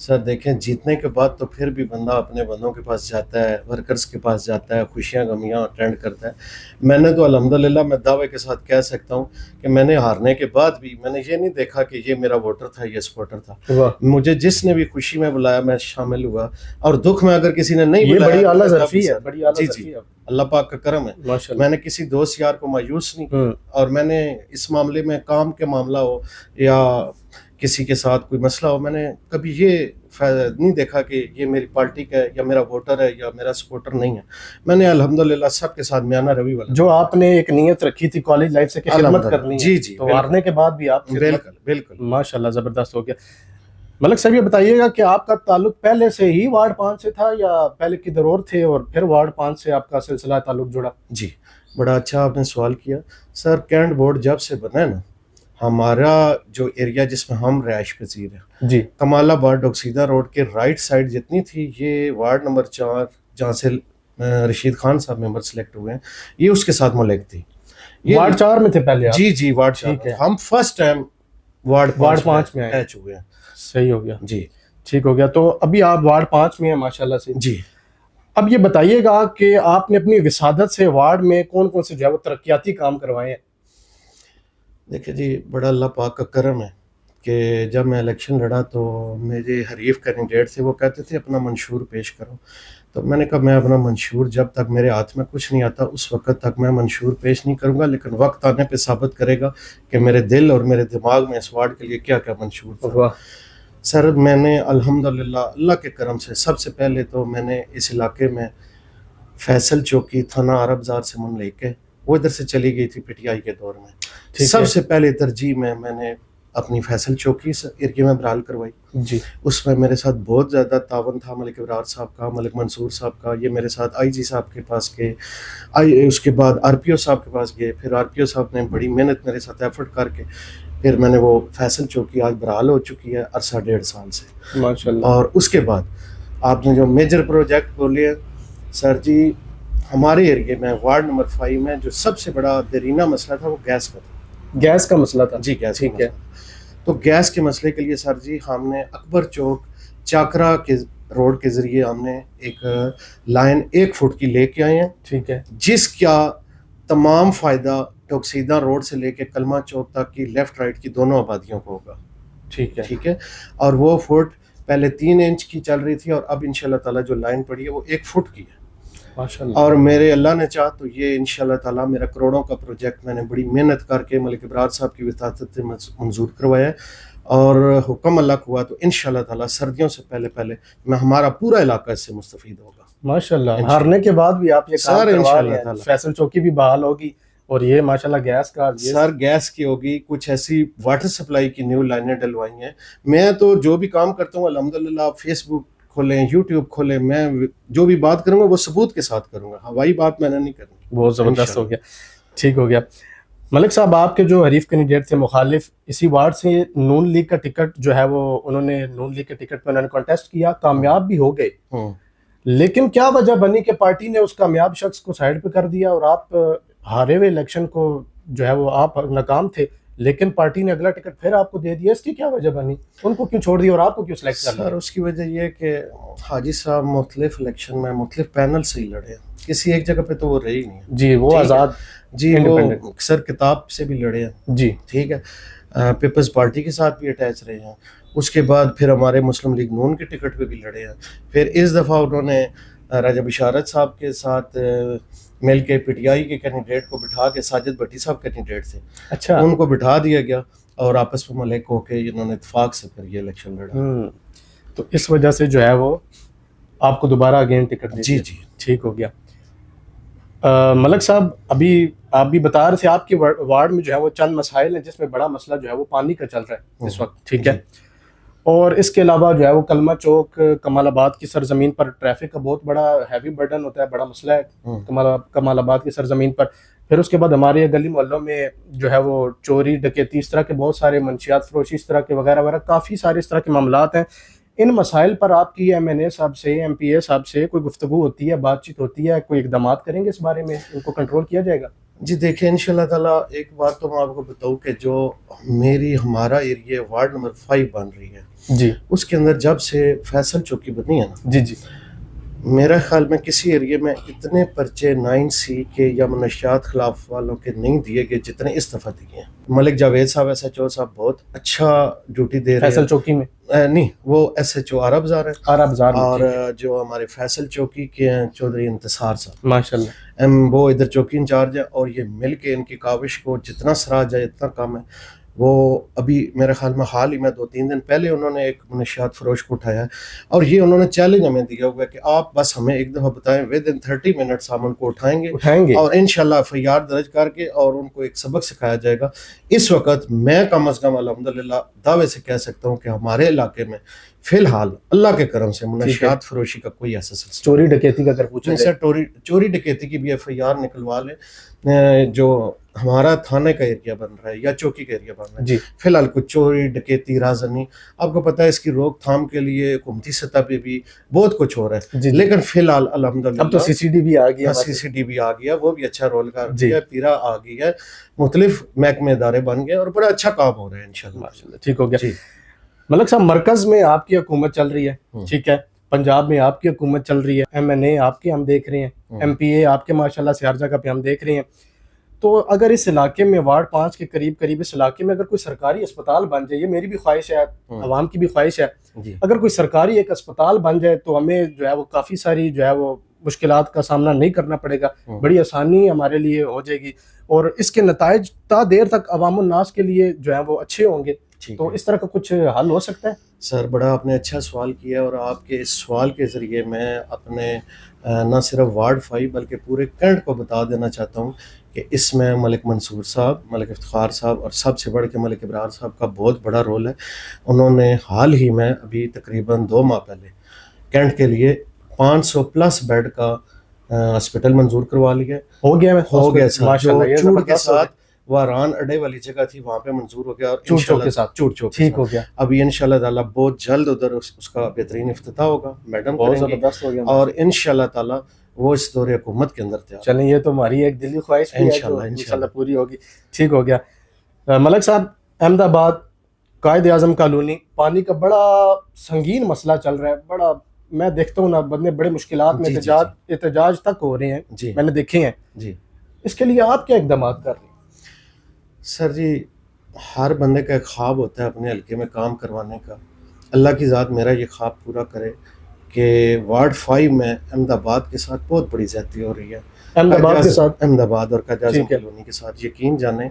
سر دیکھیں جیتنے کے بعد تو پھر بھی بندہ اپنے بندوں کے پاس جاتا ہے, ورکرز کے پاس جاتا ہے, خوشیاں غمیاں اٹینڈ کرتا ہے. میں نے تو الحمدللہ میں دعوے کے ساتھ کہہ سکتا ہوں کہ میں نے ہارنے کے بعد بھی میں نے یہ نہیں دیکھا کہ یہ میرا ووٹر تھا, یہ سپورٹر تھا. مجھے جس نے بھی خوشی میں بلایا میں شامل ہوا, اور دکھ میں اگر کسی نے نہیں بلایا, بڑی اعلیٰ ظرفی ہے, بڑی اعلیٰ ظرفی ہے, اللہ پاک کا کرم ہے. میں نے کسی دوست یار کو مایوس نہیں کیا, اور میں نے اس معاملے میں کام کے معاملہ ہو یا کسی کے ساتھ کوئی مسئلہ ہو, میں نے کبھی یہ نہیں دیکھا کہ یہ میری پارٹی کا ہے یا میرا ووٹر ہے یا میرا سپورٹر نہیں ہے. میں نے الحمدللہ سب کے ساتھ میانہ روی والا, جو آپ نے ایک نیت رکھی تھی کالج لائف سے کہ خدمت کرنی ہے, جی جی, تو ہارنے کے بعد بھی آپ بالکل ماشاءاللہ زبردست ہو گیا. ملک صاحب یہ بتائیے گا کہ آپ کا تعلق پہلے سے ہی وارڈ 5 سے تھا یا پہلے کدھر اور تھے اور پھر وارڈ 5 سے آپ کا سلسلہ تعلق جڑا؟ جی بڑا اچھا آپ نے سوال کیا. سر کینٹ بورڈ جب سے بنا ہے نا, ہمارا جو ایریا جس میں ہم رہائش پذیر ہیں, جی, کمال آباد ڈوکسیدہ روڈ کے رائٹ سائڈ جتنی تھی, یہ وارڈ نمبر 4 جہاں سے رشید خان صاحب ممبر سلیکٹ ہوئے ہیں, یہ اس کے ساتھ ملک تھی. وارڈ 4 میں تھے پہلے؟ جی جی, وارڈ 4. ہم فرسٹ ٹائم وارڈ 5 میں اٹیچ ہوئے ہیں. صحیح ہو گیا, جی ٹھیک ہو گیا. تو ابھی آپ وارڈ 5 میں ہیں ماشاءاللہ سے. جی, اب یہ بتائیے گا کہ آپ نے اپنی وسادت سے وارڈ میں کون کون سے جو ہے وہ ترقیاتی کام کروائے ہیں؟ دیکھیں جی, بڑا اللہ پاک کا کرم ہے کہ جب میں الیکشن لڑا تو میرے حریف کینڈیڈیٹ تھے, وہ کہتے تھے اپنا منشور پیش کرو. تو میں نے کہا میں اپنا منشور جب تک میرے ہاتھ میں کچھ نہیں آتا اس وقت تک میں منشور پیش نہیں کروں گا, لیکن وقت آنے پہ ثابت کرے گا کہ میرے دل اور میرے دماغ میں اس وارڈ کے لیے کیا کیا منشور تھا. سر میں نے الحمدللہ اللہ کے کرم سے سب سے پہلے تو میں نے اس علاقے میں فیصل چوکی تھانہ عرب زار سے منلک ہے, وہ ادھر سے چلی گئی تھی پی ٹی آئی کے دور میں. سب سے پہلے ترجیح میں نے اپنی فیصل چوکی ایریا میں بحال کروائی. جی, اس میں میرے ساتھ بہت زیادہ تعاون تھا ملک ابرار صاحب کا, ملک منصور صاحب کا. یہ میرے ساتھ آئی جی صاحب کے پاس گئے, اس کے بعد آر پی او صاحب کے پاس گئے, پھر آر پی او صاحب نے بڑی محنت میرے ساتھ ایفرٹ کر کے پھر میں نے وہ فیصل چوکی آج بحال ہو چکی ہے عرصہ 1.5 سال سے ماشاءاللہ. اور اس کے بعد آپ نے جو میجر پروجیکٹ بولے ہیں سر جی, ہمارے ایریے میں وارڈ نمبر 5 میں جو سب سے بڑا دیرینہ مسئلہ تھا وہ گیس کا تھا. گیس کا مسئلہ تھا؟ جی گیس, ٹھیک ہے. تو گیس کے مسئلے کے لیے سر جی ہم نے اکبر چوک چاکرا کے روڈ کے ذریعے ہم نے ایک لائن 1 فٹ کی لے کے آئے ہیں. ٹھیک ہے. جس کا تمام فائدہ ٹوکسیدہ روڈ سے لے کے کلمہ چوک تک کی لیفٹ رائٹ کی دونوں آبادیوں کو ہوگا. ٹھیک ہے, ٹھیک ہے. اور وہ فٹ پہلے 3 انچ کی چل رہی تھی اور اب انشاءاللہ تعالیٰ جو لائن پڑی ہے وہ 1 فٹ کی ہے ماشاءاللہ. اور میرے اللہ نے چاہ تو یہ انشاءاللہ تعالیٰ میرا کروڑوں کا پروجیکٹ میں نے بڑی محنت کر کے ملک ابرار صاحب کی وساطت سے منظور کروایا ہے, اور حکم اللہ ہوا تو انشاءاللہ تعالیٰ سردیوں سے پہلے میں ہمارا پورا علاقہ اس سے مستفید ہوگا ماشاءاللہ. ہارنے کے بعد بھی آپ یہ کام کروا رہے ہیں, فیصل چوکی بھی بحال ہوگی اور یہ ماشاءاللہ گیس کا سر گیس کی ہوگی, کچھ ایسی واٹر سپلائی کی نیو لائنیں ڈلوائی ہیں. میں تو جو بھی کام کرتا ہوں الحمدللہ فیس بک کھولیں, یوٹیوب کھولیں, میں جو بھی بات کروں گا وہ ثبوت کے ساتھ کروں گا, ہوائی بات میں نے نہیں کرنی. بہت زبردست ہو گیا, ٹھیک ہو گیا. ملک صاحب آپ کے جو حریف کینڈیڈیٹ تھے مخالف, اسی وارڈ سے نون لیگ کا ٹکٹ جو ہے وہ انہوں نے نون لیگ کے ٹکٹ پہ انہوں نے کانٹیسٹ کیا, کامیاب بھی ہو گئے, لیکن کیا وجہ بنی کہ پارٹی نے اس کامیاب شخص کو سائڈ پہ کر دیا اور آپ ہارے ہوئے الیکشن کو جو ہے وہ آپ ناکام تھے, لیکن پارٹی نے اگلا ٹکٹ پھر آپ کو دے دیا؟ اس کی کیا وجہ بنی, ان کو کیوں چھوڑ دیا اور آپ کو کیوں سلیکٹ کر لیا؟ سر اس کی وجہ یہ ہے کہ حاجی صاحب مختلف الیکشن میں مختلف پینل سے ہی لڑے ہیں, کسی ایک جگہ پہ تو وہ رہی نہیں ہے. جی وہ آزاد, جی وہ سر کتاب سے بھی لڑے ہیں. جی ٹھیک ہے, پیپلز پارٹی کے ساتھ بھی اٹیچ رہے ہیں. اس کے بعد پھر ہمارے مسلم لیگ نون کے ٹکٹ پہ بھی لڑے ہیں. پھر اس دفعہ انہوں نے راجہ بشارت صاحب کے ساتھ مل کے پی ٹی آئی کے کینڈیڈیٹ کو بٹھا کے, ساجد بھٹی صاحب کینڈیڈیٹ تھے, اچھا ان کو بٹھا دیا گیا اور آپس میں ملک ہو کے انہوں نے اتفاق سے پھر یہ الیکشن لڑا. تو اس وجہ سے جو ہے وہ آپ کو دوبارہ اگین ٹکٹ دیا. جی جی ٹھیک ہو گیا. ملک صاحب ابھی آپ بھی بتا رہے تھے آپ کے وارڈ میں جو ہے وہ چند مسائل ہیں جس میں بڑا مسئلہ جو ہے وہ پانی کا چل رہا ہے اس وقت, ٹھیک ہے, اور اس کے علاوہ جو ہے وہ کلمہ چوک کمال آباد کی سرزمین پر ٹریفک کا بہت بڑا ہیوی برڈن ہوتا ہے, بڑا مسئلہ ہے کمال آباد کی سرزمین پر. پھر اس کے بعد ہمارے گلی محلوں میں جو ہے وہ چوری ڈکیتی اس طرح کے بہت سارے منشیات فروشی اس طرح کے وغیرہ وغیرہ کافی سارے اس طرح کے معاملات ہیں. ان مسائل پر آپ کی ایم این اے صاحب سے, ایم پی اے صاحب سے کوئی گفتگو ہوتی ہے, بات چیت ہوتی ہے, کوئی اقدامات کریں گے اس بارے میں, ان کو کنٹرول کیا جائے گا؟ جی دیکھیں انشاءاللہ تعالیٰ ایک بات تو میں آپ کو بتاؤں کہ جو ہمارا ایریا وارڈ نمبر 5 بن رہی ہے جی اس کے اندر جب سے فیصل چوکی بنی ہے نا، جی جی میرا خیال میں کسی ایریا میں اتنے پرچے 9C کے یا منشیات خلاف والوں کے نہیں دیے گئے جتنے اس دفعہ دیے ہیں۔ ملک جاوید صاحب SHO صاحب بہت اچھا ڈیوٹی دے رہے فیصل چوکی میں ہیں، نہیں وہ SHO عرب زار ہے، عرب بازار میں، اور ٹھیک ہے، جو ہمارے فیصل چوکی کے ہیں چودھری انتصار صاحب، ماشاء اللہ، وہ ادھر چوکی انچارج ہے، اور یہ مل کے ان کی کاوش کو جتنا سراہا جائے اتنا کم ہے۔ وہ ابھی میرے خیال میں حال ہی میں 2-3 دن پہلے انہوں نے ایک منشیات فروش کو اٹھایا ہے، اور یہ انہوں نے چیلنج ہمیں دیا ہوا ہے کہ آپ بس ہمیں ایک دفعہ بتائیں ودن 30 منٹس ہم ان کو اٹھائیں گے اور انشاءاللہ FIR درج کر کے اور ان کو ایک سبق سکھایا جائے گا۔ اس وقت میں کم از کم الحمدللہ دعوے سے کہہ سکتا ہوں کہ ہمارے علاقے میں فی الحال اللہ کے کرم سے منشیات فروشی کا کوئی ایسا سلسلہ چوری ڈکیتی کا اگر پوچھیں نہیں سر، چوری ڈکیتی کی بھی FIR نکلوا لیں، جو ہمارا تھانے کا ایریا بن رہا ہے یا چوکی کا ایریا بن رہا ہے، جی فی الحال کچھ چوری ڈکیتی رازنی آپ کو پتہ ہے اس کی روک تھام کے لیے حکومتی سطح پہ بھی بہت کچھ ہو رہا ہے، جی لیکن فی الحال الحمدللہ اب تو CCTV آ گیا، CCTV آ گیا، وہ بھی اچھا رول کر رہی ہے، پیرا آ گئی ہے، مختلف محکمے ادارے بن گئے اور بڑا اچھا کام ہو رہا ہے انشاءاللہ۔ ماشاءاللہ ٹھیک ہو گیا۔ جی ملک صاحب مرکز میں آپ کی حکومت چل رہی ہے، ٹھیک ہے، پنجاب میں آپ کی حکومت چل رہی ہے، MNA آپ کے ہم دیکھ رہے ہیں، MPA آپ کے ماشاءاللہ سے ہر جگہ پہ ہم دیکھ رہے ہیں، تو اگر اس علاقے میں وارڈ 5 کے قریب اس علاقے میں اگر کوئی سرکاری اسپتال بن جائے، یہ میری بھی خواہش ہے، عوام کی بھی خواہش ہے، اگر کوئی سرکاری ایک اسپتال بن جائے تو ہمیں جو ہے وہ کافی ساری جو ہے وہ مشکلات کا سامنا نہیں کرنا پڑے گا، بڑی آسانی ہمارے لیے ہو جائے گی، اور اس کے نتائج تا دیر تک عوام الناس کے لیے جو ہے وہ اچھے ہوں گے، تو اس طرح کا کچھ حل ہو سکتا ہے؟ سر بڑا آپ نے اچھا سوال کیا، اور آپ کے اس سوال کے ذریعے میں اپنے نہ صرف وارڈ 5 بلکہ پورے کینٹ کو بتا دینا چاہتا ہوں کہ اس میں ملک منصور صاحب، ملک افتخار صاحب اور سب سے بڑھ کے ملک ابرار صاحب کا بہت بڑا رول ہے۔ انہوں نے حال ہی میں ابھی تقریباً 2 ماہ پہلے کینٹ کے لیے 500+ بیڈ کا ہاسپٹل منظور کروا لیا، ہو گیا سر، جو چوڑ کے ساتھ واران اڈے والی جگہ تھی وہاں پہ منظور ہو گیا، اور چوڑ کے ساتھ ٹھیک ہو گیا، ابھی انشاءاللہ تعالیٰ بہت جلد ادھر اس کا بہترین افتتاح ہوگا، میڈم بہت کریں گی، زبردست ہو گیا، اور انشاءاللہ تعالیٰ وہ اس دور حکومت کے اندر تیار چلیں یہ تو ہماری ایک دلی خواہش ہے، انشاءاللہ پوری ہوگی، ٹھیک ہو گیا۔ ملک صاحب احمد آباد قائد اعظم کالونی پانی کا بڑا سنگین مسئلہ چل رہا ہے، بڑا میں دیکھتا ہوں نا بندے بڑے مشکلات میں احتجاج تک ہو رہے ہیں، میں نے دیکھے ہیں، جی اس کے لیے آپ کیا اقدامات کر رہے ہیں؟ سر جی ہر بندے کا ایک خواب ہوتا ہے اپنے حلقے میں کام کروانے کا، اللہ کی ذات میرا یہ خواب پورا کرے کہ وارڈ 5 میں احمد آباد کے ساتھ بہت بڑی زیادتی ہو رہی ہے، احمد آباد اور قائد اعظم کالونی کے ساتھ، یقین جانیں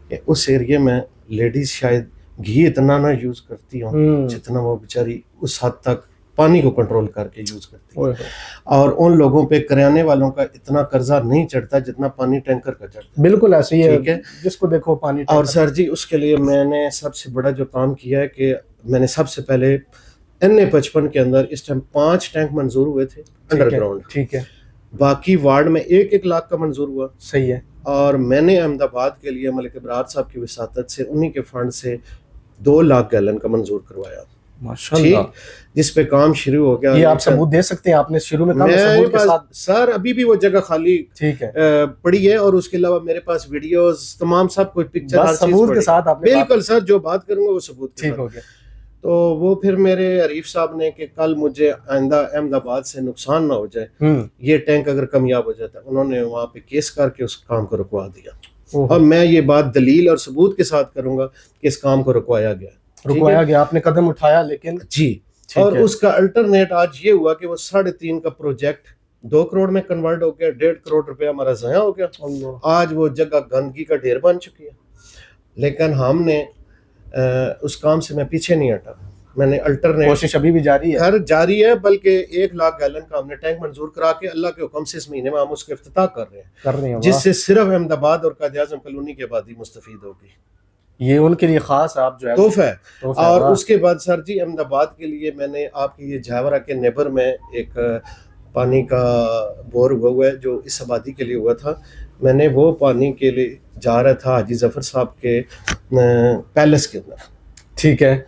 کہ اس ایریے میں لیڈیز شاید گھی اتنا نہ یوز کرتی ہوں جتنا وہ بیچاری اس حد تک پانی کو کنٹرول کر کے یوز کرتی ہے، اور ان لوگوں پہ کریانے والوں کا اتنا قرضہ نہیں چڑھتا جتنا پانی ٹینکر کا چڑھتا ہے، بالکل ایسے ہی ہے، جس کو دیکھو پانی اور سر جی اس کے لیے میں نے سب سے بڑا جو کام کیا ہے کہ میں نے سب سے پہلے NA55 کے اندر اس ٹائم 5 ٹینک منظور ہوئے تھے انڈر گراؤنڈ، ٹھیک ہے، باقی وارڈ میں 1-1 لاکھ کا منظور ہوا، صحیح ہے، اور میں نے احمد آباد کے لیے ملک ابرار صاحب کی وساطت سے انہی کے فنڈ سے 2 لاکھ گیلن کا منظور کروایا، ماشاءاللہ، جس پہ کام شروع ہو گیا۔ یہ آپ ثبوت دے سکتے ہیں، آپ نے شروع میں کام ثبوت کے ساتھ؟ سر ابھی بھی وہ جگہ خالی ٹھیک ہے پڑی ہے، اور اس کے علاوہ میرے پاس ویڈیوز تمام سب کچھ پکچر ہر چیز ثبوت کے ساتھ آپ نے بالکل سر جو بات کروں گا وہ ثبوت کے ٹھیک ہو گیا۔ تو وہ پھر میرے عریف صاحب نے کہ کل مجھے آئندہ احمد آباد سے نقصان نہ ہو جائے، یہ ٹینک اگر کامیاب ہو جاتا ہے، انہوں نے وہاں پہ کیس کر کے اس کام کو رکوا دیا، اور میں یہ بات دلیل اور ثبوت کے ساتھ کروں گا کہ اس کام کو رکوایا گیا، آپ نے قدم اٹھایا، لیکن جی، اور اس کا الٹرنیٹ آج یہ ہوا کہ وہ 3.5 کا پروجیکٹ 2 کروڑ میں کنورٹ ہو گیا، 1.5 کروڑ روپیہ ہمارا ضائع ہو گیا، آج وہ جگہ گندگی کا ڈھیر بن چکی ہے، لیکن ہم نے اس کام سے میں پیچھے نہیں ہٹا، میں نے الٹرنیٹ کوشش ابھی بھی جاری ہے، خیر جاری ہے، بلکہ 1 لاکھ گیلن کا ہم نے ٹینک منظور کرا کے اللہ کے حکم سے اس مہینے میں ہم اس کا افتتاح کر رہے ہیں، جس سے صرف احمد آباد اور قائد اعظم کالونی کی آبادی مستفید ہوگی، یہ ان کے لیے خاص آپ جو ہے تحفہ ہے۔ اور اس کے بعد سر جی احمد آباد کے لیے میں نے آپ کی یہ جھاورا کے نیبر میں ایک پانی کا بور ہوا ہے جو اس آبادی کے لیے ہوا تھا، میں نے وہ پانی کے لیے جا رہا تھا حاجی ظفر صاحب کے پیلس کے اندر، ٹھیک ہے،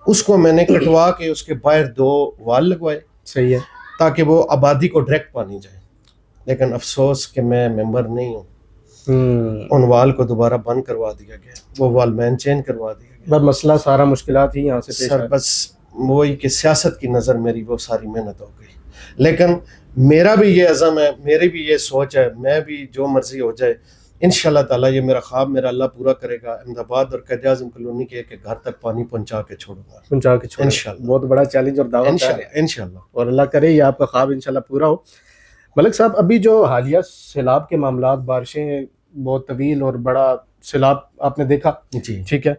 اس کو میں نے کٹوا کے اس کے باہر 2 وال لگوائے، صحیح ہے، تاکہ وہ آبادی کو ڈائریکٹ پانی جائے، لیکن افسوس کہ میں ممبر نہیں ہوں، ان وال کو دوبارہ بند کروا دیا گیا, وہ وال مین چینج کروا دیا گیا. بس مسئلہ سارا مشکلات ہی یہاں سے پیش سر آئے. بس وہی کہ سیاست کی نظر میری وہ ساری محنت ہو گئی. لیکن میرا بھی یہ عزم ہے, میری بھی یہ سوچ ہے, میں بھی جو مرضی ہو جائے انشاءاللہ تعالیٰ یہ میرا خواب میرا اللہ پورا کرے گا. احمد آباد اور قائد اعظم کالونی کے ایک گھر تک پانی پہنچا کے چھوڑوں گا, پہنچا کے چھوڑیں. انشاءاللہ. بہت بڑا چیلنج اور دعوت ہے, انشاءاللہ. اور اللہ کرے یہ آپ کا خواب انشاءاللہ پورا ہو. ملک صاحب, ابھی جو حالیہ سیلاب کے معاملات, بارشیں بہت طویل اور بڑا سیلاب آپ نے دیکھا, جی ٹھیک ہے,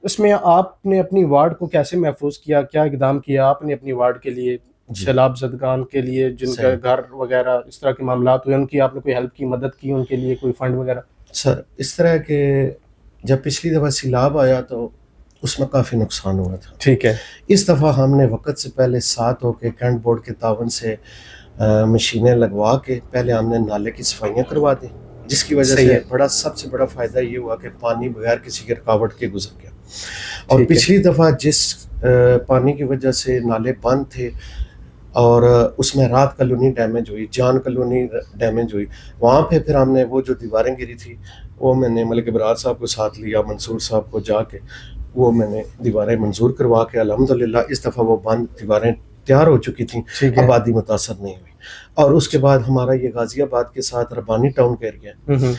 اس میں آپ نے اپنی وارڈ کو کیسے محفوظ کیا, کیا اقدام کیا آپ نے اپنی وارڈ کے لیے, سیلاب زدگان کے لیے جن کے گھر وغیرہ اس طرح کے معاملات ہوئے, ان کی آپ نے کوئی ہیلپ کی, مدد کی ان کے لیے, کوئی فنڈ وغیرہ؟ سر اس طرح کہ جب پچھلی دفعہ سیلاب آیا تو اس میں کافی نقصان ہوا تھا, ٹھیک ہے. اس دفعہ ہم نے وقت سے پہلے ساتھ ہو کے کینٹ بورڈ کے تعاون سے مشینیں لگوا کے پہلے ہم نے نالے کی صفائیاں کروا دی, جس کی وجہ سے بڑا سب سے بڑا فائدہ یہ ہوا کہ پانی بغیر کسی کے رکاوٹ کے گزر گیا. اور پچھلی دفعہ جس پانی کی وجہ سے نالے بند تھے اور اس میں رات کالونی ڈیمیج ہوئی, جان کالونی ڈیمیج ہوئی, وہاں پہ پھر ہم نے وہ جو دیواریں گری تھی وہ میں نے ملک ابرار صاحب کو ساتھ لیا, منصور صاحب کو جا کے وہ میں نے دیواریں منظور کروا کے الحمدللہ اس دفعہ وہ بند دیواریں تیار ہو چکی تھیں, آبادی متاثر نہیں ہوئی. اور اس کے بعد ہمارا یہ غازی آباد کے ساتھ ربانی ٹاؤن کا ایریا ہے,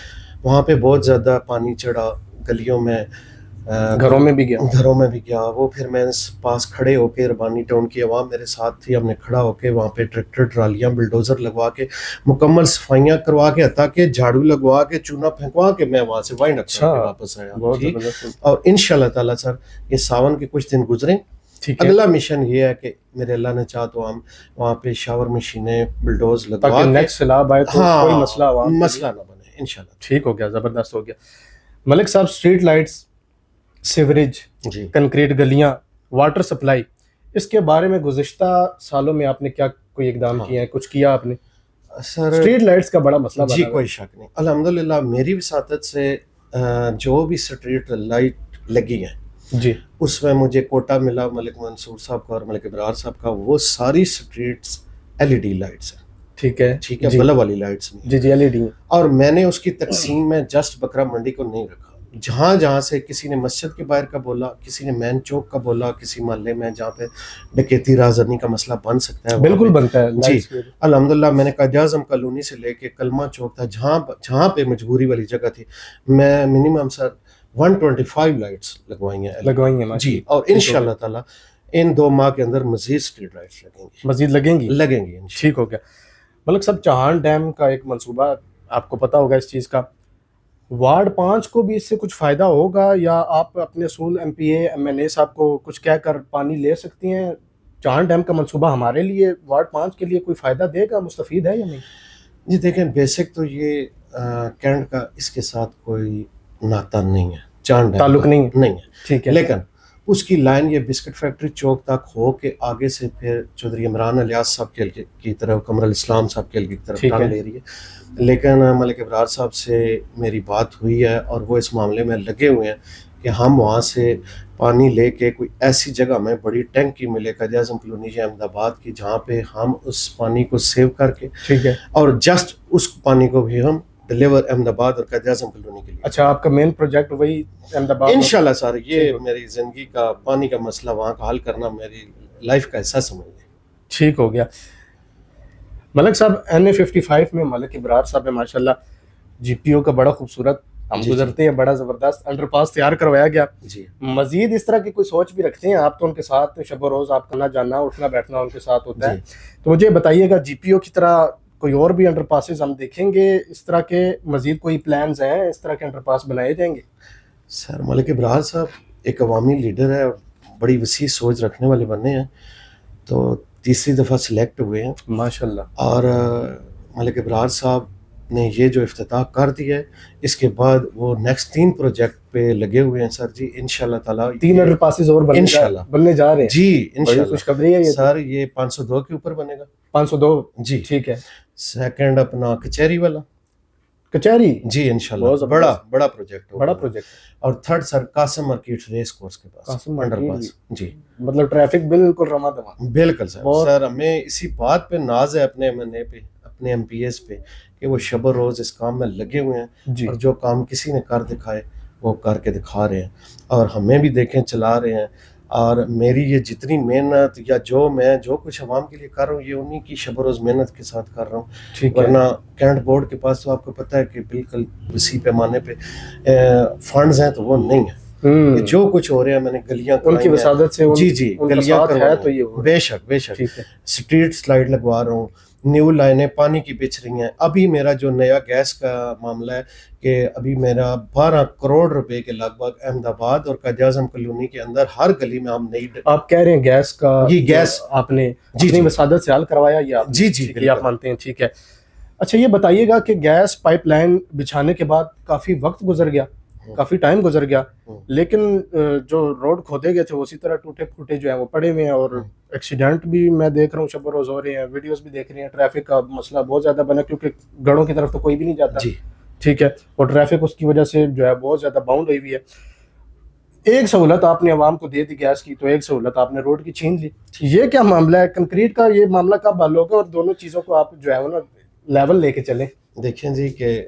وہاں پہ بہت زیادہ پانی چڑھا, گلیوں میں گھروں میں بھی گیا. وہ پھر میں پاس کھڑے ہو کے ربانی ٹاؤن کی عوام میرے ساتھ تھی, ہم نے کھڑا ہو کے وہاں پہ ٹریکٹر ٹرالیاں بلڈوزر لگوا کے مکمل صفائیاں کروا کے, حتیٰ کہ جھاڑو لگوا کے چونا پھینکوا کے میں وہاں سے وائنڈ اپ واپس آیا. اور انشاءاللہ تعالیٰ سر یہ ساون کے کچھ دن گزریں, اگلا مشن یہ ہے کہ میرے اللہ نے چاہا تو ہم وہاں پہ شاور مشینیں بلڈوز لگوا کے نیکسٹ سیلاب آئے تو کوئی مسئلہ نہ بنے انشاءاللہ. ٹھیک ہو گیا, زبردست ہو گیا. ملک صاحب, اسٹریٹ لائٹس, سیوریج, کنکریٹ گلیاں, واٹر سپلائی, اس کے بارے میں گزشتہ سالوں میں آپ نے کیا کوئی اقدام کیے ہیں, کچھ کیا آپ نے؟ سر اسٹریٹ لائٹس کا بڑا مسئلہ جی کوئی شک نہیں, الحمدللہ میری وساطت سے جو بھی اسٹریٹ لائٹ لگی ہیں جی اس میں مجھے کوٹا ملا ملک منصور صاحب کا اور ملک ابرار صاحب کا, وہ ساری اسٹریٹس LED لائٹس ہیں. ٹھیک ہے, بلب والی لائٹس نہیں. جی LED. اور میں نے اس کی تقسیم میں جسٹ بکرا منڈی کو نہیں رکھا, جہاں جہاں سے کسی نے مسجد کے باہر کا بولا, کسی نے مین چوک کا بولا, کسی محلے میں جہاں پہ ڈکیتی رازدنی کا مسئلہ بن سکتا ہے بالکل بنتا ہے. جی الحمدللہ میں نے قائد اعظم کالونی سے لے کے کلمہ چوک تھا, جہاں پہ مجبوری والی جگہ تھی, میں منیمم سر 125 لائٹس لگوائی ہیں جی. اور انشاءاللہ تعالیٰ ان 2 ماہ کے اندر مزید اسٹریٹ لائٹس لگیں گی. ٹھیک ہو گیا. ملک صاحب, چاہان ڈیم کا ایک منصوبہ آپ کو پتہ ہوگا اس چیز کا, وارڈ 5 کو بھی اس سے کچھ فائدہ ہوگا, یا آپ اپنے اصول MPA MNA صاحب کو کچھ کہہ کر پانی لے سکتی ہیں؟ چاہان ڈیم کا منصوبہ ہمارے لیے وارڈ 5 کے لیے کوئی فائدہ دے گا, مستفید ہے یا نہیں؟ جی دیکھیں, بیسک تو یہ کینٹ کا اس کے ساتھ کوئی ناطہ نہیں ہے, چاہان ڈیم تعلق نہیں ہے. ٹھیک ہے, لیکن اس کی لائن یہ بسکٹ فیکٹری چوک تک ہو کے آگے سے پھر چودھری عمران الیاس صاحب کی طرف, قمر الاسلام صاحب کی طرف ٹرن لے رہی ہے. لیکن ملک ابرار صاحب سے میری بات ہوئی ہے اور وہ اس معاملے میں لگے ہوئے ہیں کہ ہم وہاں سے پانی لے کے کوئی ایسی جگہ میں بڑی ٹینکی ملے قائد اعظم کالونی احمد آباد کی, جہاں پہ ہم اس پانی کو سیو کر کے اور جسٹ اس پانی کو بھی ہم ڈلیور احمد آباد اور قائد اعظم کالونی کے لیے. اچھا, آپ کا مین پروجیکٹ وہی احمد آباد انشاءاللہ سر, یہ میری زندگی کا پانی کا مسئلہ وہاں کا حل کرنا میری لائف کا حصہ سمجھ لیں. ٹھیک ہو گیا. ملک صاحب, NA55 میں ملک ابرار صاحب ہے ماشاءاللہ, GPO کا بڑا خوبصورت, ہم گزرتے ہیں, بڑا زبردست انڈر پاس تیار کروایا گیا. مزید اس طرح کی کوئی سوچ بھی رکھتے ہیں آپ؟ تو ان کے ساتھ شب و روز آپ کا جانا اٹھنا بیٹھنا ان کے ساتھ ہوتا ہے, تو مجھے بتائیے گا GPO کی طرح کوئی اور بھی انڈر پاسز ہم دیکھیں گے اس طرح کے, مزید کوئی پلانز ہیں اس طرح کے انڈر پاس بنائے جائیں گے؟ سر ملک ابرار صاحب ایک عوامی لیڈر ہے اور بڑی وسیع سوچ رکھنے والے بنے ہیں, تو تیسری دفعہ سلیکٹ ہوئے ہیں ماشاءاللہ. اور ملک ابرار صاحب نے یہ جو افتتاح کر دیا ہے, اس کے بعد وہ نیکسٹ 3 پروجیکٹ پہ لگے ہوئے ہیں سر جی. انشاءاللہ تعالیٰ 3 انڈر پاسز اور بننے جا رہے ہیں جی انشاءاللہ. خوشخبری ہے سر یہ 502 کے اوپر بنے گا. 502 جی ٹھیک ہے. سیکنڈ اپنا کچہری والا, کچہری جی انشاءاللہ بڑا پروجیکٹ بڑا پروجیکٹ. اور تھرڈ سر قاسم مارکیٹ ریس کورس کے پاس انڈر پاس. جی مطلب ٹریفک بالکل رواں دواں. بالکل سر ہمیں اسی بات پہ ناز ہے اپنے MNA پہ, اپنے ایم پی ایس پہ, کہ وہ شب و روز اس کام میں لگے ہوئے ہیں, اور جو کام کسی نے کر دکھائے وہ کر کے دکھا رہے ہیں, اور ہمیں بھی دیکھیں چلا رہے ہیں. اور میری یہ جتنی محنت یا میں جو کچھ عوام کے لیے کر رہا ہوں یہ انہی کی شب و روز محنت کے ساتھ کر رہا ہوں. ورنہ کینٹ بورڈ کے پاس تو آپ کو پتہ ہے کہ بالکل وسیع پیمانے پہ فنڈز ہیں تو وہ نہیں ہیں. جو کچھ ہو رہے ہیں میں نے گلیاں ان کی وسادت سے جی گلیاں ہے تو یہ بے شک اسٹریٹ سلائڈ لگوا رہا ہوں, نیو لائنیں پانی کی بچھ رہی ہیں. ابھی میرا جو نیا گیس کا معاملہ ہے کہ ابھی میرا 12 کروڑ روپے کے لگ بھگ احمد آباد اور قائد اعظم کالونی کے اندر ہر گلی میں ہم نئی. آپ کہہ رہے ہیں گیس کا یہ گیس آپ نے اپنی وسادت سے حل کروایا یا جی آپ مانتے ہیں؟ ٹھیک ہے. اچھا یہ بتائیے گا کہ گیس پائپ لائن بچھانے کے بعد کافی وقت گزر گیا, کافی ٹائم گزر گیا, لیکن جو روڈ کھودے گئے تھے اسی طرح ٹوٹے پھوٹے جو ہیں وہ پڑے ہوئے ہیں, اور ایکسیڈنٹ بھی میں دیکھ رہا ہوں شب و روز ہو رہے ہیں, ویڈیوز بھی دیکھ رہے ہیں. ٹریفک کا مسئلہ بہت زیادہ بنا کیونکہ گڑوں کی طرف تو کوئی بھی نہیں جاتا. ٹھیک ہے, اور ٹریفک اس کی وجہ سے جو ہے بہت زیادہ باؤنڈ ہوئی ہوئی ہے. ایک سہولت آپ نے عوام کو دے دی گیس کی, تو ایک سہولت آپ نے روڈ کی چھین لی. یہ کیا معاملہ ہے کنکریٹ کا؟ یہ معاملہ کب حل ہوگا اور دونوں چیزوں کو آپ جو ہے نا لیول لے کے چلیں؟ دیکھیں جی کہ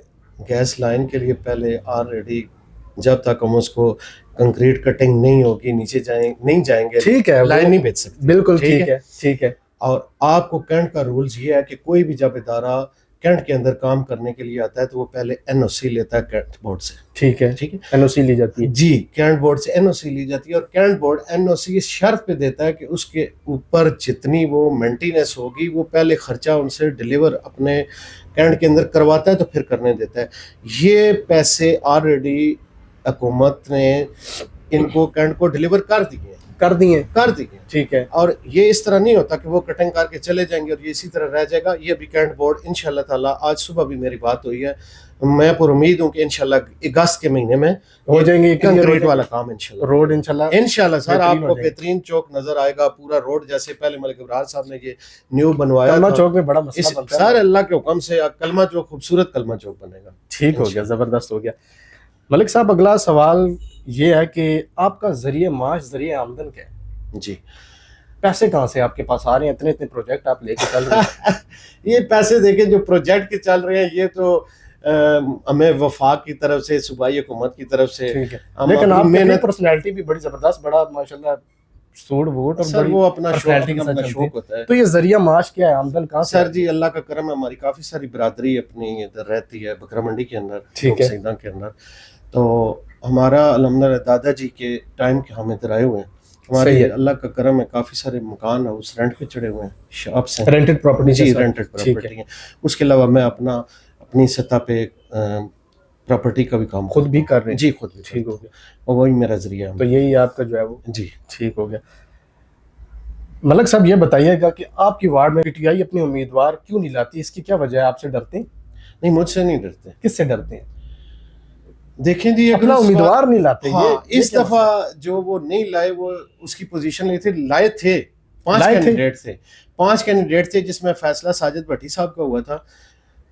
گیس لائن کے لیے پہلے آلریڈی جب تک ہم اس کو کنکریٹ کٹنگ نہیں ہوگی نیچے نہیں جائیں گے, ٹھیک ہے, لائن نہیں بیچ سکتے. بالکل ٹھیک ہے. اور آپ کو کینٹ کا رولز یہ ہے کہ کوئی بھی جب ادارہ کینٹ کے اندر کام کرنے کے لیے آتا ہے تو وہ پہلے NOC لیتا ہے کینٹ بورڈ سے. ٹھیک ہے NOC لی جاتی ہے. جی کینٹ بورڈ سے NOC لی جاتی ہے, اور کینٹ بورڈ NOC اس شرط پہ دیتا ہے کہ اس کے اوپر جتنی وہ مینٹیننس ہوگی وہ پہلے خرچہ ان سے ڈیلیور اپنے کینٹ کے اندر کرواتا ہے تو پھر کرنے دیتا ہے. یہ پیسے آلریڈی حکومت نے ان کو کینٹ کو ڈیلیور کر دیے. ٹھیک ہے. اور یہ اس طرح نہیں ہوتا کہ وہ کٹنگ کر کے چلے جائیں گے اور یہ اسی طرح رہ جائے گا. یہ بھی کینٹ بورڈ انشاءاللہ تعالی, آج صبح بھی میری بات ہوئی ہے, میں پر امید ہوں کہ انشاءاللہ اگست کے مہینے میں ہو جائیں گے کنکریٹ والا کام. انشاءاللہ روڈ انشاءاللہ سر آپ کو بہترین چوک نظر آئے گا. پورا روڈ جیسے پہلے ملک ابرار صاحب نے یہ نیو بنوایا کلمہ چوک میں بڑا مسئلہ بنتا ہے سر, اللہ کے حکم سے کلمہ چوک خوبصورت کلمہ چوک بنے گا. ٹھیک ہو گیا, زبردست ہو گیا. ملک صاحب اگلا سوال یہ ہے کہ آپ کا ذریعہ معاش, ذریعہ آمدن کیا ہے؟ جی پیسے کہاں سے آپ کے پاس آ رہے ہیں؟ اتنے پروجیکٹ آپ لے کے چل رہے ہیں. یہ پیسے دیکھیں جو پروجیکٹ کے چل رہے ہیں یہ تو ہمیں وفاق کی طرف سے, صوبائی حکومت کی طرف سے. لیکن آپ کی پرسنالٹی بھی بڑی زبردست, بڑا ماشاءاللہ سوٹ ووٹ اور سر وہ اپنا شوق ہوتا ہے. تو یہ ذریعہ معاش کیا ہے, آمدن کہاں سے؟ سر جی اللہ کا کرم ہے, ہماری کافی ساری برادری اپنی ادھر رہتی ہے بکرا منڈی کے اندر, سیداں کے اندر. تو ہمارا الحمدللہ دادا جی کے ٹائم کے ہم ادھر آئے ہوئے ہیں. ہمارے اللہ کا کرم ہے کافی سارے مکان ہاؤس رینٹ پہ چڑھے ہوئے ہیں, شاپس ہیں, رینٹڈ پراپرٹی. جی رینٹڈ پراپرٹی ہیں. اس کے علاوہ میں اپنی سطح پہ پراپرٹی کا بھی کام خود بھی کر رہے ہیں. جی خود بھی. ٹھیک ہو گیا, اور وہی میرا ذریعہ ہے. تو یہی آپ کا جو ہے وہ. جی ٹھیک ہو گیا. ملک صاحب یہ بتائیے گا کہ آپ کی وارڈ میں PTI اپنے امیدوار کیوں نہیں لاتی؟ اس کی کیا وجہ ہے؟ آپ سے ڈرتے ہیں؟ نہیں مجھ سے نہیں ڈرتے. کس سے ڈرتے ہیں؟ دیکھیں جی اپنا امیدوار نہیں لاتے. اس دفعہ جو وہ نہیں لائے وہ اس کی پوزیشن لائے تھے 5 کینڈیڈیٹ تھے جس میں فیصلہ ساجد بھٹی صاحب کا ہوا تھا.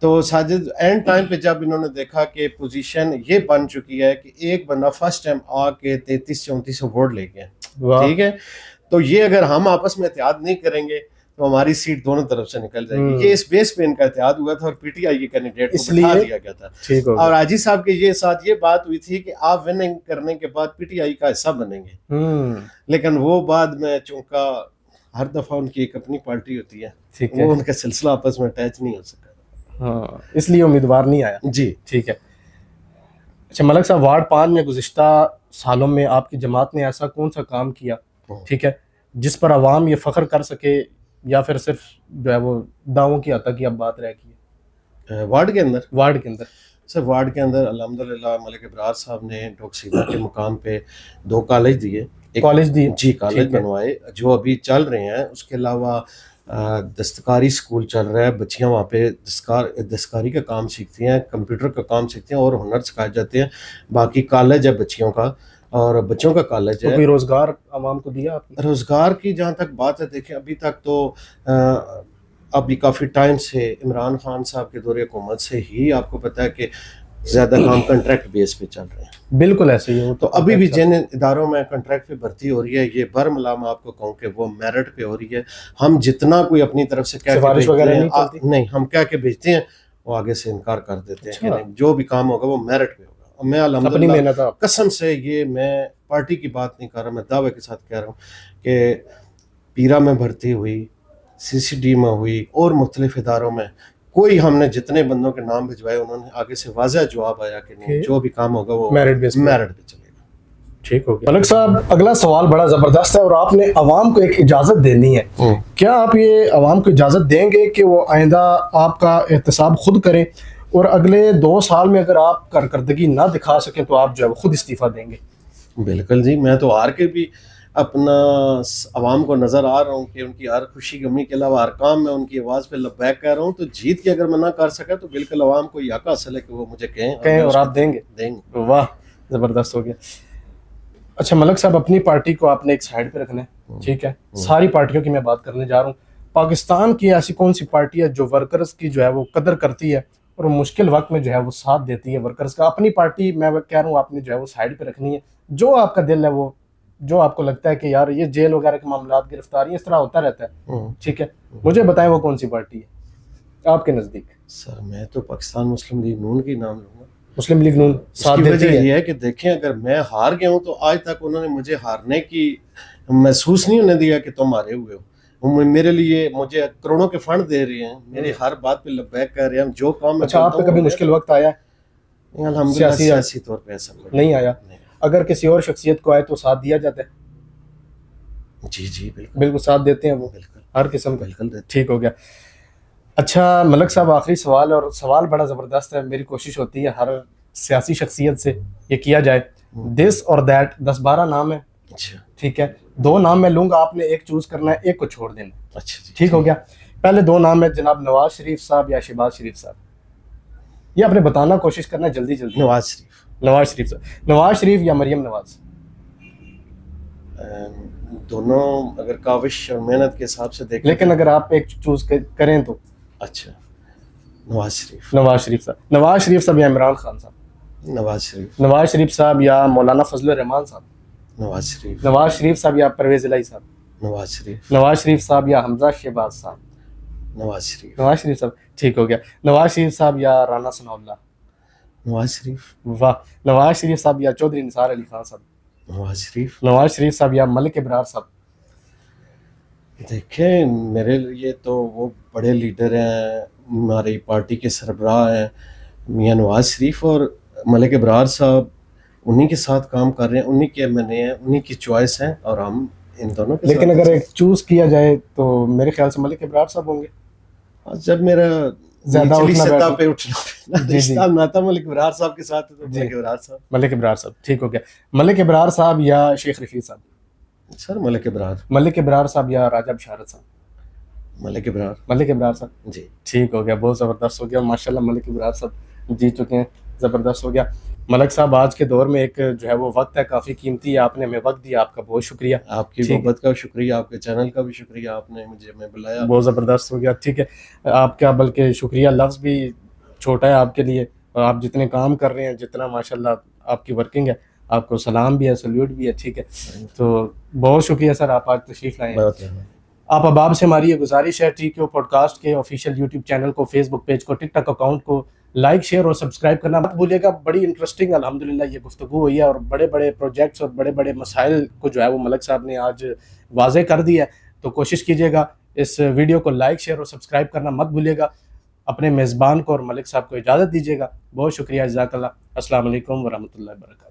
تو ساجد اینڈ ٹائم پہ جب انہوں نے دیکھا کہ پوزیشن یہ بن چکی ہے کہ ایک بندہ فرسٹ ٹائم آ کے 33-34 ووٹ لے گیا, ٹھیک ہے, تو یہ اگر ہم آپس میں اتحاد نہیں کریں گے تو ہماری سیٹ دونوں طرف سے نکل جائے گی. یہ اس بیس پہ ان کا اتحاد ہوا تھا اور PTI کے کینڈیڈیٹ کو بٹھا دیا گیا تھا. اور حاجی صاحب کے یہ ساتھ یہ بات ہوئی تھی کہ آپ وننگ کرنے کے بعد PTI کا حصہ بنیں گے, لیکن وہ بعد میں چونکہ ہر دفعہ ان کی ایک اپنی پارٹی ہوتی ہے, وہ ان کا سلسلہ آپس میں اٹیچ نہیں ہو سکا, اس لیے امیدوار نہیں آیا. جی ٹھیک ہے. اچھا ملک صاحب, وارڈ 5 میں گزشتہ سالوں میں آپ کی جماعت نے ایسا کون سا کام کیا, ٹھیک ہے, جس پر عوام یہ فخر کر سکے, یا پھر صرف جو ہے وہ دعووں کی حد تک اب بات رہ گئی ہے وارڈ کے اندر؟ سر وارڈ کے اندر الحمدللہ ملک ابرار صاحب نے ڈوک سیدھا کے مقام پہ 2 کالج دیے. جی کالج بنوائے جو ابھی چل رہے ہیں. اس کے علاوہ دستکاری اسکول چل رہا ہے, بچیاں وہاں پہ دستکاری کا کام سیکھتی ہیں, کمپیوٹر کا کام سیکھتے ہیں اور ہنر سکھائے جاتے ہیں. باقی کالج ہے بچیوں کا اور بچوں کا کالج ہے. کوئی روزگار عوام کو دیا آپ نے؟ روزگار کی جہاں تک بات ہے, دیکھیں ابھی تک تو ابھی کافی ٹائم سے عمران خان صاحب کے دور حکومت سے ہی آپ کو پتا ہے کہ زیادہ کام کنٹریکٹ بیس پہ چل رہے ہیں. بالکل ایسے ہی ہے. تو ابھی بھی جن اداروں میں کنٹریکٹ پہ بھرتی ہو رہی ہے یہ برملا میں آپ کو کہوں کہ وہ میرٹ پہ ہو رہی ہے. ہم جتنا کوئی اپنی طرف سے کہہ کے بھیجتے ہیں نہیں ہم کہہ کے بھیجتے ہیں وہ آگے سے انکار کر دیتے ہیں کہ نہیں جو بھی کام ہوگا وہ میرٹ پہ ہوگا. میں الحمدللہ قسم سے یہ میں پارٹی کی بات نہیں کر رہا, میں دعوے کے ساتھ کہہ رہا ہوں کہ پیرا میں بھرتی ہوئی, سی سی ڈی میں ہوئی اور مختلف اداروں میں کوئی ہم نے جتنے بندوں کے نام بھجوائے انہوں نے آگے سے واضح جواب آیا کہ نہیں جو بھی کام ہوگا وہ میرٹ پہ چلے گا. ٹھیک ہو گیا. ملک صاحب اگلا سوال بڑا زبردست ہے اور آپ نے عوام کو ایک اجازت دینی ہے. کیا آپ یہ عوام کو اجازت دیں گے کہ وہ آئندہ آپ کا احتساب خود کریں اور اگلے 2 سال میں اگر آپ کارکردگی نہ دکھا سکیں تو آپ جو ہے خود استعفیٰ دیں گے؟ بالکل جی, میں تو ہار کے بھی اپنا عوام کو نظر آ رہا ہوں کہ ان کی ہر خوشی غمی کے علاوہ ہر کام میں ان کی آواز پہ لبیک کہہ رہا ہوں. تو جیت کے اگر میں نہ کر سکا تو بالکل عوام کو یہ حق حاصل ہے کہ وہ مجھے کہیں اور آپ دیں گے. واہ زبردست ہو گیا. اچھا ملک صاحب اپنی پارٹی کو آپ نے ایک سائڈ پہ رکھنا ہے, ٹھیک ہے, ساری پارٹیوں کی میں بات کرنے جا رہا ہوں. پاکستان کی ایسی کون سی پارٹی ہے جو ورکرز کی جو ہے وہ قدر کرتی ہے اور مشکل وقت میں جو ہے وہ ساتھ دیتی ہے ورکرز کا؟ اپنی پارٹی میں کہہ رہا ہوں آپ نے جو ہے وہ سائڈ پہ رکھنی ہے. جو آپ کا دل ہے وہ جو آپ کو لگتا ہے کہ یار یہ جیل وغیرہ کے معاملات گرفتاری اس طرح ہوتا رہتا ہے, ٹھیک ہے, مجھے بتائیں وہ کون سی پارٹی ہے آپ کے نزدیک؟ سر میں تو پاکستان مسلم لیگ نون کی نام لوں گا. مسلم لیگ نون ساتھ دیتی ہے. یہ ہے کہ دیکھیں اگر میں ہار گیا ہوں تو آج تک انہوں نے مجھے ہارنے کی محسوس نہیں ہونے دیا کہ تم ہارے ہوئے ہو. میرے لیے مجھے کروڑوں کے فنڈ دے رہے ہیں, میری ہر بات پہ لبیک کر رہے ہیں, جو کام میں. اچھا آپ پہ کبھی مشکل وقت آیا ہے؟ الحمدللہ سیاسی طور پہ ایسا نہیں آیا. اگر کسی اور شخصیت کو آئے تو ساتھ دیا جاتا ہے؟ جی جی بالکل ساتھ دیتے ہیں وہ, بالکل ہر قسم کا. بالکل. ٹھیک ہو گیا. اچھا ملک صاحب آخری سوال ہے اور سوال بڑا زبردست ہے. میری کوشش ہوتی ہے ہر سیاسی شخصیت سے یہ کیا جائے. دس اور دیٹ 10-12 نام ہے, ٹھیک ہے, 2 نام میں لوں گا, آپ نے ایک چوز کرنا ہے, ایک کو چھوڑ دینا. اچھا ٹھیک ہو گیا. پہلے 2 نام ہے جناب نواز شریف صاحب یا شہباز شریف صاحب. یہ آپ نے بتانا کوشش کرنا ہے جلدی جلدی. نواز شریف. نواز شریف صاحب. نواز شریف یا مریم نواز؟ دونوں اگر کاوش اور محنت کے حساب سے دیکھیں, لیکن اگر آپ ایک چوز کریں تو. اچھا نواز شریف. نواز شریف صاحب. نواز شریف صاحب یا عمران خان صاحب؟ نواز شریف. نواز شریف صاحب یا مولانا فضل الرحمان صاحب؟ نواز شریف. نواز شریف صاحب یا پرویز الہی صاحب؟ نواز شریف. نواز شریف صاحب یا حمزہ شہباز صاحب؟ نواز شریف. نواز شریف صاحب. ٹھیک ہو گیا. نواز شریف صاحب یا رانا ثناء اللہ؟ نواز شریف. واہ. نواز شریف صاحب یا چودھری نثار علی خان صاحب؟ نواز شریف. نواز شریف صاحب یا ملک ابرار صاحب؟ دیکھیں میرے لیے تو وہ بڑے لیڈر ہیں, ہماری پارٹی کے سربراہ ہیں میاں نواز شریف, اور ملک ابرار صاحب انہی کے ساتھ کام کر رہے ہیں, انہی کے ایم این اے ہیں, انہی کی چوائس ہیں, اور ہم ان دونوں کے. لیکن اگر ایک چوز کیا جائے تو میرے خیال سے ملک ابرار صاحب ہوں گے. جب میرا زیادہ سطح پہ اٹھنا ناتا ملک ابرار صاحب کے ساتھ, تو ملک ابرار صاحب. ملک ابرار صاحب. ٹھیک ہو گیا. ملک ابرار صاحب یا شیخ رفیع صاحب؟ سر ملک ابرار. ملک ابرار صاحب یا راجہ بشارت صاحب؟ ملک ابرار. ملک ابرار صاحب. جی ٹھیک ہو گیا. بہت زبردست ہو گیا ماشاءاللہ. ملک ابرار صاحب جیت چکے ہیں, زبردست ہو گیا. ملک صاحب آج کے دور میں ایک جو ہے وہ وقت ہے کافی قیمتی ہے, آپ نے ہمیں وقت دیا, آپ کا بہت شکریہ. آپ کی محبت کا شکریہ, آپ کے چینل کا بھی شکریہ, آپ نے مجھے ہمیں بلایا, بہت زبردست ہو گیا. ٹھیک ہے, آپ کا بلکہ شکریہ لفظ بھی چھوٹا ہے آپ کے لیے, اور آپ جتنے کام کر رہے ہیں, جتنا ماشاءاللہ آپ کی ورکنگ ہے, آپ کو سلام بھی ہے, سلیوٹ بھی ہے. ٹھیک ہے, تو بہت شکریہ سر, آپ آج تشریف لائے ہیں. آپ احباب سے ہماری یہ گزارش ہے ٹی کیو پوڈ کاسٹ کے آفیشیل یوٹیوب چینل کو, فیس بک پیج کو, ٹک ٹاک اکاؤنٹ کو لائک شیئر اور سبسکرائب کرنا مت بھولیے گا. بڑی انٹرسٹنگ الحمدللہ یہ گفتگو ہوئی ہے, اور بڑے بڑے پروجیکٹس اور بڑے بڑے مسائل کو جو ہے وہ ملک صاحب نے آج واضح کر دیا ہے. تو کوشش کیجیے گا اس ویڈیو کو لائک شیئر اور سبسکرائب کرنا مت بھولیے گا. اپنے میزبان کو اور ملک صاحب کو اجازت دیجیے گا. بہت شکریہ, جزاک اللہ. السلام علیکم ورحمۃ اللہ وبرکاتہ.